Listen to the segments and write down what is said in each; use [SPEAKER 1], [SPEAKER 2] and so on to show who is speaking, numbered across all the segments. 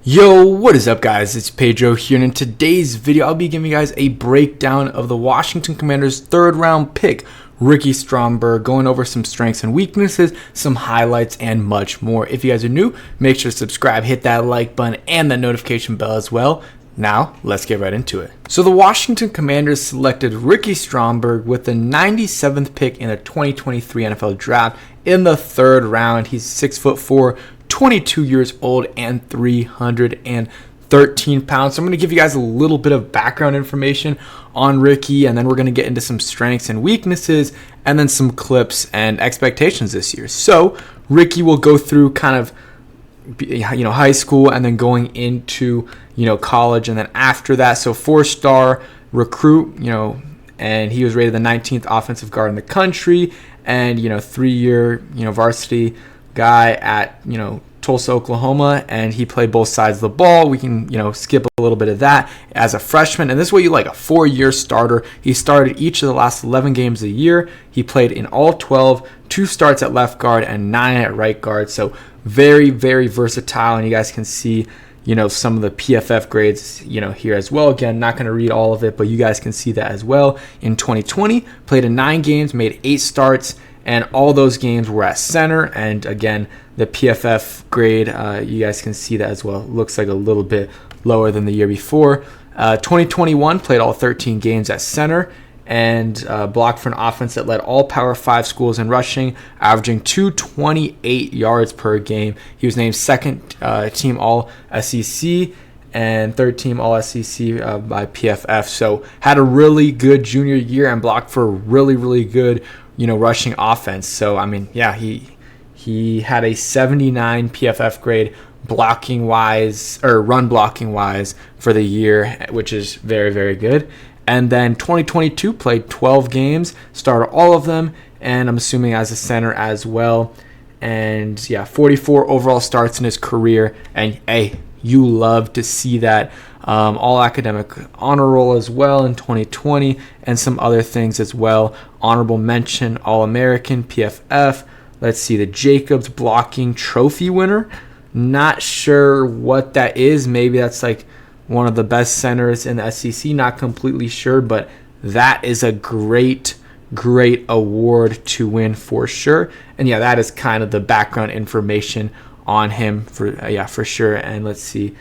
[SPEAKER 1] Yo, what is up guys? It's Pedro here, and in today's video I'll be giving you guys a breakdown of the Washington Commanders' third round pick, Ricky Stromberg, going over some strengths and weaknesses, some highlights, and much more. If you guys are new, make sure to subscribe, hit that like button, and that notification bell as well. Now, let's get right into it. So the Washington Commanders selected Ricky Stromberg with the 97th pick in the 2023 NFL Draft in the third round. He's 6'4", 22 years old, and 313 pounds. So I'm going to give you guys a little bit of background information on Ricky, and then we're going to get into some strengths and weaknesses, and then some clips and expectations this year. So Ricky will go through kind of high school and then going into college, and then after that, so 4-star recruit, and he was rated the 19th offensive guard in the country, and 3-year varsity guy at Tulsa, Oklahoma, and he played both sides of the ball. We can skip a little bit of that as a freshman, and this is what you like, a 4-year starter. He started each of the last 11 games of the year. He played in all 12, 2 starts at left guard and 9 at right guard. So very, very versatile, and you guys can see some of the PFF grades here as well. Again, not going to read all of it, but you guys can see that as well. In 2020, played in 9 games, made 8 starts, and all those games were at center. And again, the PFF grade, you guys can see that as well. Looks like a little bit lower than the year before. 2021, played all 13 games at center, and blocked for an offense that led all Power 5 schools in rushing, averaging 228 yards per game. He was named second team All-SEC and third team All-SEC by PFF. So had a really good junior year and blocked for a really, really good rushing offense. So I mean, yeah, he had a 79 PFF grade blocking wise, or run blocking wise, for the year, which is very, very good. And then 2022, played 12 games, started all of them, and I'm assuming as a center as well. And yeah, 44 overall starts in his career, and hey, you love to see that. All academic honor roll as well in 2020, and some other things as well. Honorable mention, All-American, PFF. Let's see, the Jacobs blocking trophy winner. Not sure what that is. Maybe that's like one of the best centers in the SEC. Not completely sure, but that is a great award to win for sure. And yeah, that is kind of the background information on him for sure. And let's see,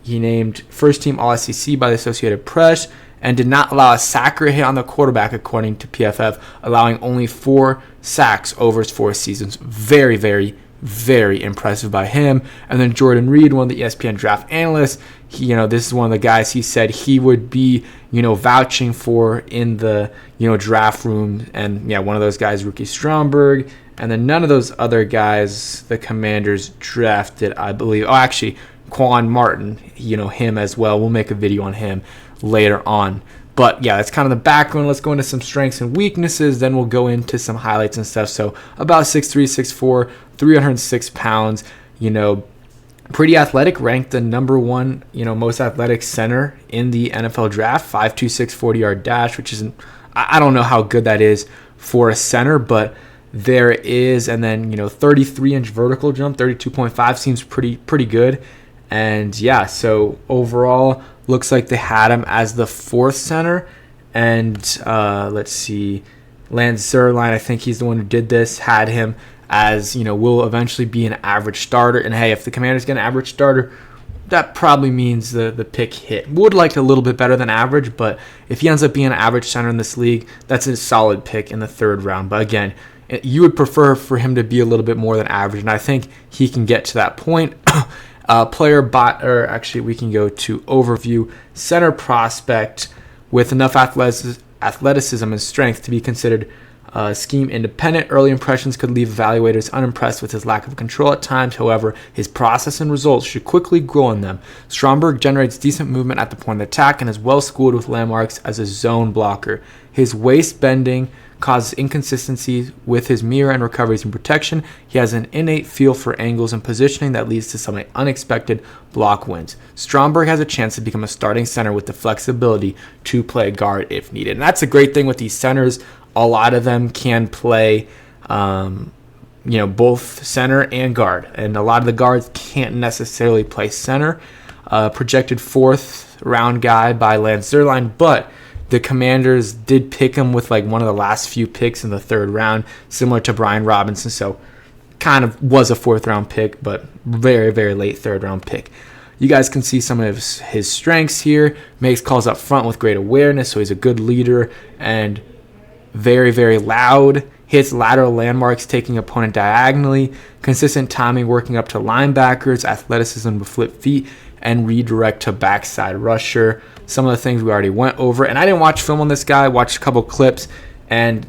[SPEAKER 1] he named first team All-SEC by the Associated Press, and did not allow a sack or hit on the quarterback, according to PFF, allowing only 4 sacks over his 4 seasons. Very, very, very impressive by him. And then Jordan Reed, one of the ESPN draft analysts, this is one of the guys he said he would be, vouching for in the, draft room. And yeah, one of those guys, Ricky Stromberg. And then none of those other guys the Commanders drafted, I believe. Oh, actually, Quan Martin, him as well. We'll make a video on him later on. But yeah, that's kind of the background. Let's go into some strengths and weaknesses. Then we'll go into some highlights and stuff. So about 6'3", 6'4", 306 pounds, pretty athletic, ranked the number 1, most athletic center in the NFL draft, 5'2", 40-yard dash, which isn't, I don't know how good that is for a center, but there is. And then, 33-inch vertical jump, 32.5 seems pretty good. And yeah, so overall, looks like they had him as the 4th center. And let's see, Lance Zierlein, I think he's the one who did this, had him as, will eventually be an average starter. And hey, if the Commanders get an average starter, that probably means the pick hit. Would like a little bit better than average, but if he ends up being an average center in this league, that's a solid pick in the 3rd round. But again, you would prefer for him to be a little bit more than average, and I think he can get to that point. We can go to overview. Center prospect with enough athleticism and strength to be considered scheme independent. Early impressions could leave evaluators unimpressed with his lack of control at times. However, his process and results should quickly grow on them. Stromberg generates decent movement at the point of attack and is well schooled with landmarks as a zone blocker. His waist bending causes inconsistencies with his mirror and recoveries and protection. He has an innate feel for angles and positioning that leads to some unexpected block wins. Stromberg has a chance to become a starting center with the flexibility to play guard if needed. And that's a great thing with these centers. A lot of them can play both center and guard. And a lot of the guards can't necessarily play center. Projected 4th round guy by Lance Zierlein, but the Commanders did pick him with like one of the last few picks in the 3rd round, similar to Brian Robinson. So kind of was a 4th round pick, but very, very late 3rd round pick. You guys can see some of his strengths here. Makes calls up front with great awareness, so he's a good leader and very, very loud. Hits lateral landmarks, taking opponent diagonally. Consistent timing, working up to linebackers. Athleticism with flip feet and redirect to backside rusher. Some of the things we already went over. And I didn't watch film on this guy. Watched a couple clips and,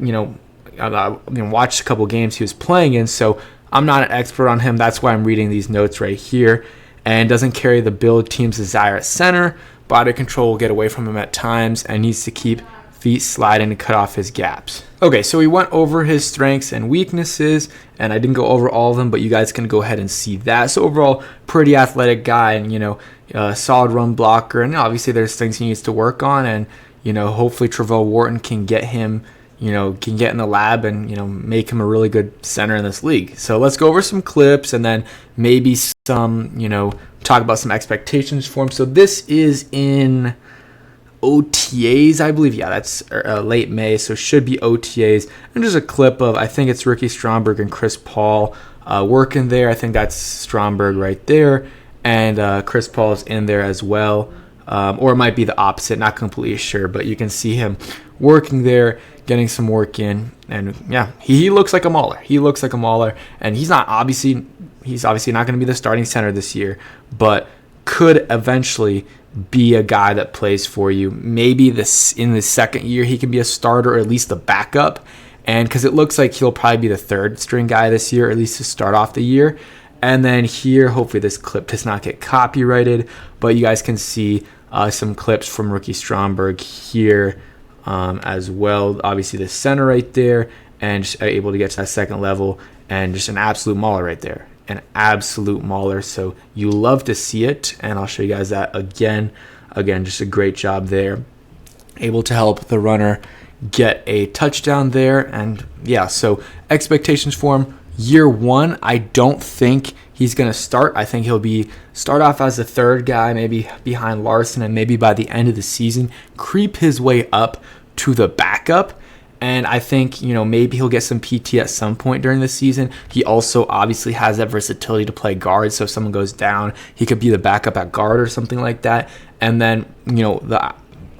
[SPEAKER 1] watched a couple games he was playing in. So I'm not an expert on him. That's why I'm reading these notes right here. And doesn't carry the build team's desire at center. Body control will get away from him at times and needs to keep feet sliding to cut off his gaps. Okay, so we went over his strengths and weaknesses, and I didn't go over all of them, but you guys can go ahead and see that. So overall, pretty athletic guy, and solid run blocker, and obviously there's things he needs to work on, and hopefully Travell Wharton can get him, can get in the lab and make him a really good center in this league. So let's go over some clips and then maybe some talk about some expectations for him. So this is in OTAs, I believe. Yeah, that's late May, so should be OTAs. And there's a clip of, I think it's Ricky Stromberg and Chris Paul working there. I think that's Stromberg right there, and Chris Paul is in there as well. Or it might be the opposite, not completely sure, but you can see him working there, getting some work in, and yeah, he looks like a mauler. He looks like a mauler, and he's obviously not going to be the starting center this year, but could eventually be a guy that plays for you. Maybe this in the 2nd year he can be a starter or at least a backup, and because it looks like he'll probably be the 3rd string guy this year, or at least to start off the year. And then here, hopefully this clip does not get copyrighted, but you guys can see some clips from Rookie Stromberg here as well. Obviously the center right there, and just able to get to that 2nd level, and just an absolute mauler right there. An absolute mauler. So you love to see it, and I'll show you guys that again. Just a great job there. Able to help the runner get a touchdown there. And yeah, so expectations for him. Year 1, I don't think he's going to start. I think he'll start off as the 3rd guy, maybe behind Larson, and maybe by the end of the season creep his way up to the backup. And I think, maybe he'll get some PT at some point during the season. He also obviously has that versatility to play guard. So if someone goes down, he could be the backup at guard or something like that. And then,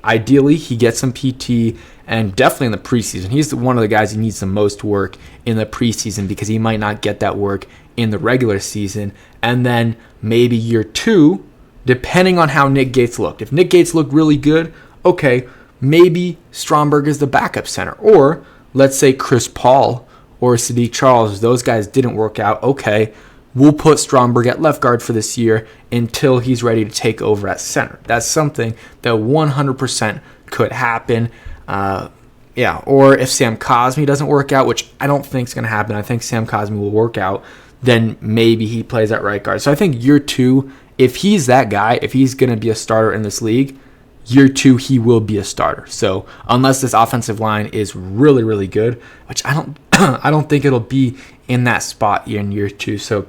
[SPEAKER 1] ideally he gets some PT, and definitely in the preseason. He's one of the guys who needs the most work in the preseason because he might not get that work in the regular season. And then maybe year 2, depending on how Nick Gates looked. If Nick Gates looked really good, okay, maybe Stromberg is the backup center. Or let's say Chris Paul or Sadiq Charles, those guys didn't work out. Okay, we'll put Stromberg at left guard for this year until he's ready to take over at center. That's something that 100% could happen. Or if Sam Cosmi doesn't work out, which I don't think is going to happen. I think Sam Cosmi will work out. Then maybe he plays at right guard. So I think year 2, if he's that guy, if he's going to be a starter in this league, year 2 he will be a starter. So unless this offensive line is really, really good, which I don't think it'll be in that spot in year 2. So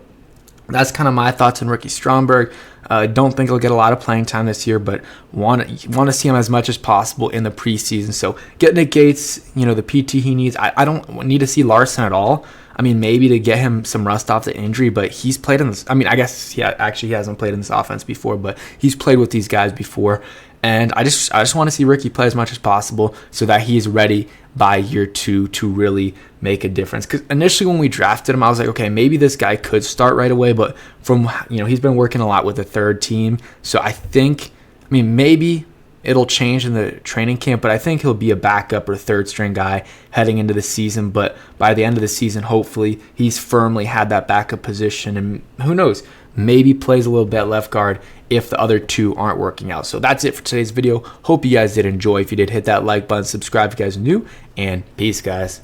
[SPEAKER 1] that's kind of my thoughts on Ricky Stromberg. Don't think he'll get a lot of playing time this year, but want to see him as much as possible in the preseason. So get Nick Gates, the PT he needs. I don't need to see Larson at all. I mean, maybe to get him some rust off the injury, but he's played in this. I mean, I guess he hasn't played in this offense before, but he's played with these guys before. And I just want to see Ricky play as much as possible so that he's ready by year 2 to really make a difference. Because initially when we drafted him, I was like, okay, maybe this guy could start right away. But from he's been working a lot with the 3rd team, so I think, maybe it'll change in the training camp, but I think he'll be a backup or 3rd string guy heading into the season. But by the end of the season, hopefully he's firmly had that backup position, and who knows, maybe plays a little bit left guard if the other 2 aren't working out. So that's it for today's video. Hope you guys did enjoy. If you did, hit that like button, subscribe if you guys are new, and peace, guys.